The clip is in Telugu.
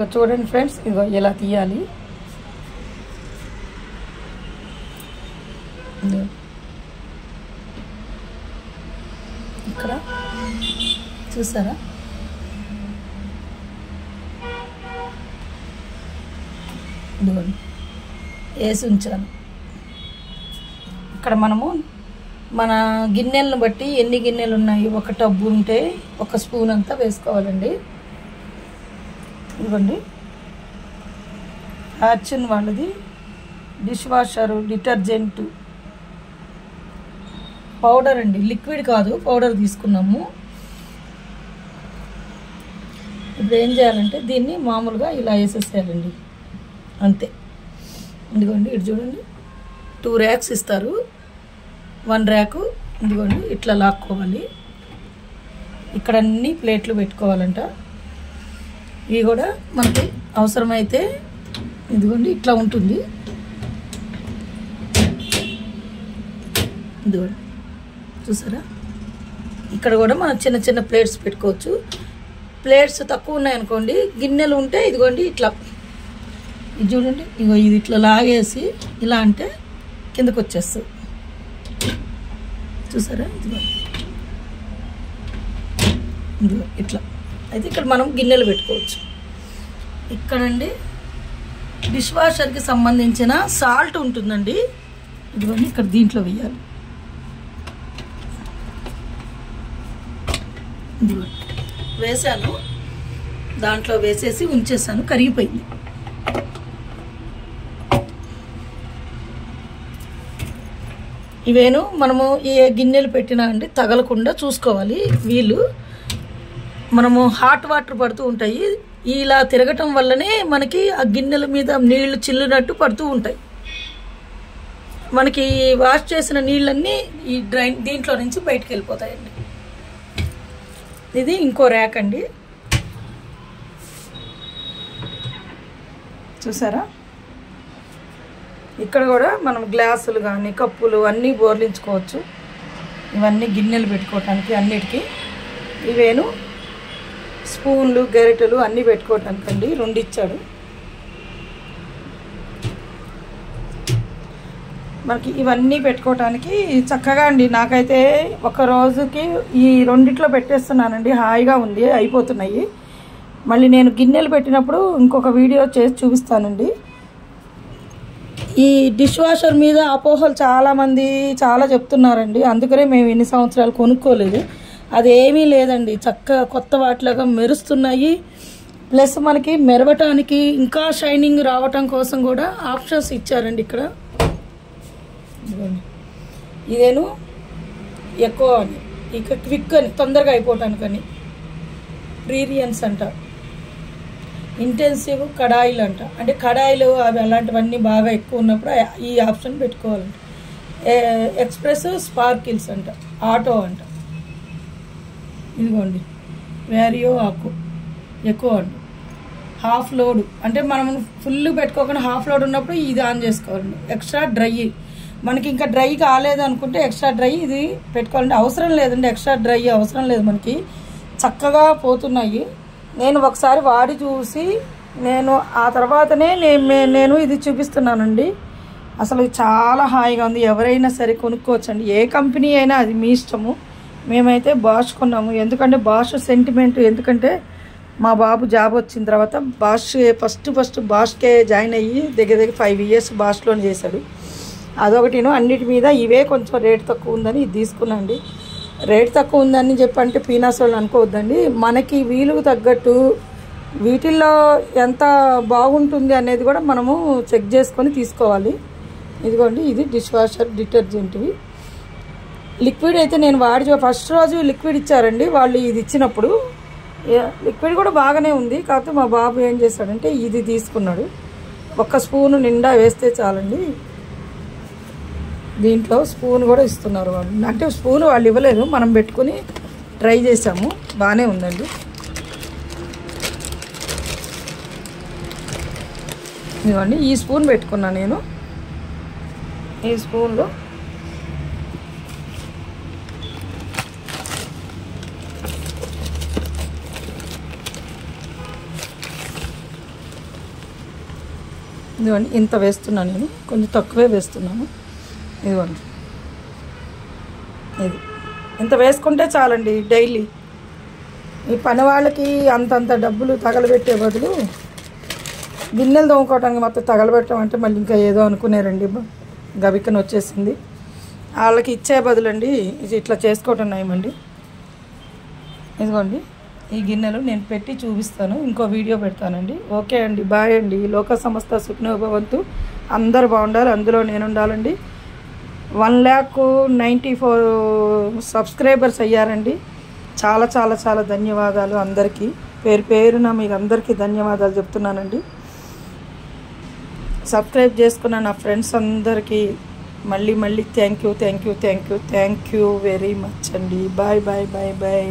చూడండి ఫ్రెండ్స్, ఇగో ఇలా తీయాలి. ఇక్కడ చూసారా, ఇదిగోండి వేసి ఉంచాను. ఇక్కడ మనము మన గిన్నెలను బట్టి ఎన్ని గిన్నెలు ఉన్నాయి, ఒక టబ్బు ఉంటే ఒక స్పూన్ అంతా వేసుకోవాలండి. ఇదిగోండి యాక్షన్ వాళ్ళది డిష్ వాషరు డిటర్జెంట్ పౌడర్ అండి, లిక్విడ్ కాదు, పౌడర్ తీసుకున్నాము. ఇప్పుడు ఏం చేయాలంటే దీన్ని మామూలుగా ఇలా వేసేసేయాలండి, అంతే. ఇదిగోండి ఇటు చూడండి, 2 ర్యాక్స్ ఇస్తారు, 1 ర్యాకు ఇదిగోండి ఇట్లా లాక్కోవాలి. ఇక్కడ అన్ని ప్లేట్లు పెట్టుకోవాలంట. ఇవి కూడా మనకి అవసరమైతే ఇదిగోండి ఇట్లా ఉంటుంది. ఇదిగోండి చూసారా, ఇక్కడ కూడా మనం చిన్న చిన్న ప్లేట్స్ పెట్టుకోవచ్చు. ప్లేట్స్ తక్కువ ఉన్నాయనుకోండి, గిన్నెలు ఉంటే ఇదిగోండి ఇట్లా, ఇది చూడండి, ఇగో ఇది ఇట్లా లాగేసి ఇలా అంటే కిందకు వచ్చేస్తుంది. చూసారా, ఇదిగో ఇట్లా అయితే ఇక్కడ మనం గిన్నెలు పెట్టుకోవచ్చు. ఇక్కడండి డిష్ వాషర్కి సంబంధించిన సాల్ట్ ఉంటుందండి. ఇదిగోండి ఇక్కడ దీంట్లో వేయాలి. ఇదిగోండి వేసాను, దాంట్లో వేసేసి ఉంచేసాను, కరిగిపోయింది. ఇవేను మనము ఏ గిన్నెలు పెట్టినా అండి తగలకుండా చూసుకోవాలి. వీళ్ళు మనము హాట్ వాటర్ పడుతూ ఉంటాయి, ఇలా తిరగటం వల్లనే మనకి ఆ గిన్నెల మీద నీళ్లు చిల్లునట్టు పడుతూ ఉంటాయి. మనకి వాష్ చేసిన నీళ్ళన్నీ ఈ దీంట్లో నుంచి బయటకు వెళ్ళిపోతాయండి. ఇది ఇంకో ర్యాక్ అండి, చూసారా. ఇక్కడ కూడా మనం గ్లాసులు కానీ కప్పులు అన్నీ బోర్లించుకోవచ్చు. ఇవన్నీ గిన్నెలు పెట్టుకోవటానికి అన్నిటికీ. ఇవేను స్పూన్లు గరిటెలు అన్నీ పెట్టుకోవటానికి అండి, 2 ఇచ్చాడు మనకి. ఇవన్నీ పెట్టుకోవటానికి చక్కగా అండి. నాకైతే ఒక రోజుకి ఈ 2 పెట్టేస్తున్నానండి, హాయిగా ఉంది, అయిపోతున్నాయి. మళ్ళీ నేను గిన్నెలు పెట్టినప్పుడు ఇంకొక వీడియో చేసి చూపిస్తానండి. ఈ డిష్ వాషర్ మీద అపోహలు చాలామంది చాలా చెప్తున్నారండి, అందుకనే మేము ఎన్ని సంవత్సరాలు కొనుక్కోలేదు. అదేమీ లేదండి, చక్కగా కొత్త వాటిలాగా మెరుస్తున్నాయి. ప్లస్ మనకి మెరవటానికి ఇంకా షైనింగ్ రావటం కోసం కూడా ఆప్షన్స్ ఇచ్చారండి ఇక్కడ. ఇదేను ఎక్కువ అని, ఇక క్విక్ అని, తొందరగా అయిపోవటానికని. ప్రీరియన్స్ అంట, ఇంటెన్సివ్ కడాయిలు అంట, అంటే కడాయిలు అవి అలాంటివన్నీ బాగా ఎక్కువ ఉన్నప్పుడు ఈ ఆప్షన్ పెట్టుకోవాలంట. ఎక్స్ప్రెస్ స్పార్కిల్స్ అంట, ఆటో అంట. ఇదిగోండి వేరియో ఆకు ఎక్కువ అండి. హాఫ్ లోడ్ అంటే మనం ఫుల్ పెట్టుకోకుండా హాఫ్ లోడ్ ఉన్నప్పుడు ఇది ఆన్ చేసుకోవాలండి. ఎక్స్ట్రా డ్రై, మనకి ఇంకా డ్రై కాలేదు అనుకుంటే ఎక్స్ట్రా డ్రై ఇది పెట్టుకోవాలంటే అవసరం లేదండి. ఎక్స్ట్రా డ్రై అవసరం లేదు, మనకి చక్కగా పోతున్నాయి. నేను ఒకసారి వాడి చూసి నేను ఆ తర్వాతనే నేను ఇది చూపిస్తున్నానండి. అసలు చాలా హాయిగా ఉంది. ఎవరైనా సరే కొనుక్కోవచ్చండి, ఏ కంపెనీ అయినా అది మీ ఇష్టము. మేమైతే బాష్ కొన్నాము, ఎందుకంటే బాష్ సెంటిమెంట్. ఎందుకంటే మా బాబు జాబ్ వచ్చిన తర్వాత ఫస్ట్ బాష్కే జాయిన్ అయ్యి దగ్గర 5 ఇయర్స్ బాష్లోనే చేశాడు. అదొకటిను, అన్నిటి మీద ఇవే కొంచెం రేట్ తక్కువ ఉందని ఇది తీసుకున్నాండి. రేట్ తక్కువ ఉందని చెప్పంటే పీనాస్ వాళ్ళు అనుకోవద్దండి, మనకి వీలుకు తగ్గట్టు వీటిల్లో ఎంత బాగుంటుంది అనేది కూడా మనము చెక్ చేసుకొని తీసుకోవాలి. ఇదిగోండి ఇది డిష్ వాషర్ డిటర్జెంట్వి. లిక్విడ్ అయితే నేను ఫస్ట్ రోజు లిక్విడ్ ఇచ్చారండి వాళ్ళు. ఇది ఇచ్చినప్పుడు లిక్విడ్ కూడా బాగానే ఉంది, కాకపోతే మా బాబు ఏం చేశాడంటే ఇది తీసుకున్నాడు. 1 స్పూను నిండా వేస్తే చాలండి. దీంట్లో స్పూన్ కూడా ఇస్తున్నారు వాళ్ళు, అంటే స్పూన్ వాళ్ళు ఇవ్వలేదు, మనం పెట్టుకుని ట్రై చేసాము, బాగానే ఉందండి. ఇదిగోండి ఈ స్పూన్ పెట్టుకున్నాను నేను. ఈ స్పూన్లో ఇదిగోండి ఇంత వేస్తున్నాను, నేను కొంచెం తక్కువే వేస్తున్నాను. ఇదిగోండి ఇది ఇంత వేసుకుంటే చాలండి. డైలీ ఈ పని వాళ్ళకి అంతంత డబ్బులు తగలబెట్టే బదులు గిన్నెలు తోముకోవడానికి మొత్తం తగలబెట్టడం అంటే మళ్ళీ ఇంకా ఏదో అనుకునేరండి, గబికన వచ్చేసింది. వాళ్ళకి ఇచ్చే బదులండి ఇది ఇట్లా చేసుకోవటం నయమండి. ఇదిగోండి ఈ గిన్నెలు నేను పెట్టి చూపిస్తాను, ఇంకో వీడియో పెడతానండి. ఓకే అండి, బాయ్ అండి. లోక సంస్థ సుఖినో భవంతు. అందరు బాగుండాలి, అందులో నేను ఉండాలండి. 1,94 సబ్స్క్రైబర్స్ అయ్యారండి. చాలా చాలా చాలా ధన్యవాదాలు అందరికీ, పేరు పేరున మీకు అందరికీ ధన్యవాదాలు చెప్తున్నానండి. సబ్స్క్రైబ్ చేసుకున్న నా ఫ్రెండ్స్ అందరికీ మళ్ళీ థ్యాంక్ యూ వెరీ మచ్ అండి. Bye bye bye bye.